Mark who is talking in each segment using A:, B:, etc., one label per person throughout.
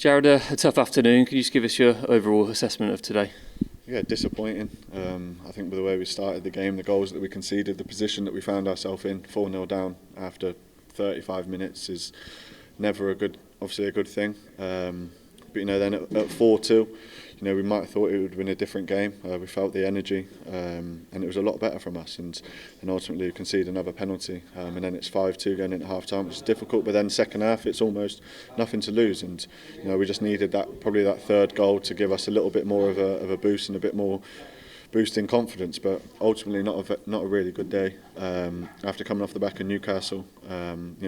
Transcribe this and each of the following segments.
A: Jarrod, a tough afternoon. Can you just give us your overall assessment of today?
B: Yeah, disappointing. I think with the way we started the game, the goals that we conceded, the position that we found ourselves in, 4-0 down after 35 minutes is never obviously a good thing. But then at 4-2, we might have thought it would have been a different game. We felt the energy, and it was a lot better from us. And ultimately, we conceded another penalty, and then it's 5-2 going into half time, which is difficult. But then second half, it's almost nothing to lose, and we just needed probably that third goal to give us a little bit more of a boost and a bit more boost in confidence. But ultimately, not a really good day. After coming off the back of Newcastle,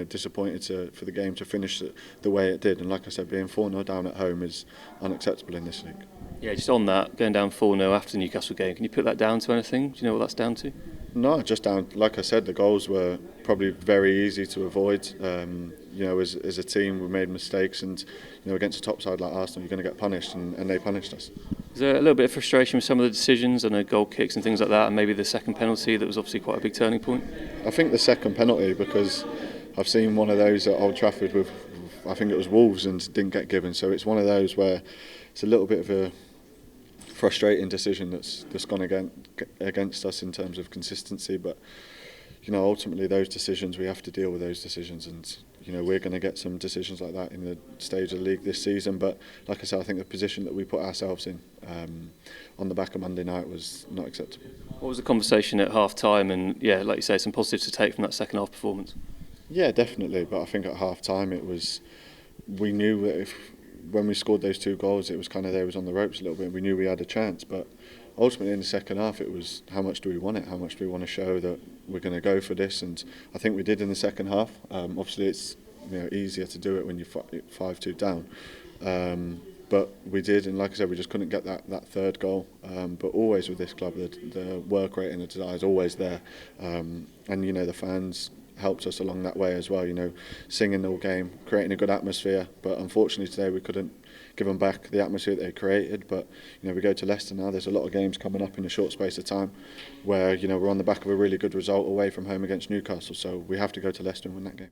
B: disappointed for the game to finish the way it did. And like I said, being 4-0 down at home is unacceptable in this league.
A: Yeah, just on that, going down 4-0 after the Newcastle game, can you put that down to anything? Do you know what that's down to?
B: No, just down. Like I said, the goals were probably very easy to avoid. As a team, we made mistakes, and against a top side like Arsenal, you're going to get punished, and they punished us.
A: Is there a little bit of frustration with some of the decisions and the goal kicks and things like that, and maybe the second penalty that was obviously quite a big turning point?
B: I think the second penalty, because I've seen one of those at Old Trafford with, I think it was Wolves, and didn't get given. So it's one of those where it's a little bit of a frustrating decision that's gone against us in terms of consistency. But ultimately, those decisions, we have to deal with those decisions, and we're going to get some decisions like that in the stage of the league this season. But like I said, I think the position that we put ourselves in on the back of Monday night was not acceptable.
A: What was the conversation at half time? And yeah, like you say, some positives to take from that second half performance.
B: Yeah, definitely. But I think at half time we knew that when we scored those two goals, it was kind of they was on the ropes a little bit. We knew we had a chance, but ultimately in the second half, it was how much do we want it? How much do we want to show that we're going to go for this? And I think we did in the second half. Obviously, it's easier to do it when you're 5-2 down, but we did. And like I said, we just couldn't get that third goal. But always with this club, the work rate and the desire is always there, and the fans helped us along that way as well, singing all game, creating a good atmosphere. But unfortunately today we couldn't give them back the atmosphere that they created. But we go to Leicester now. There's a lot of games coming up in a short space of time where we're on the back of a really good result away from home against Newcastle, so we have to go to Leicester and win that game.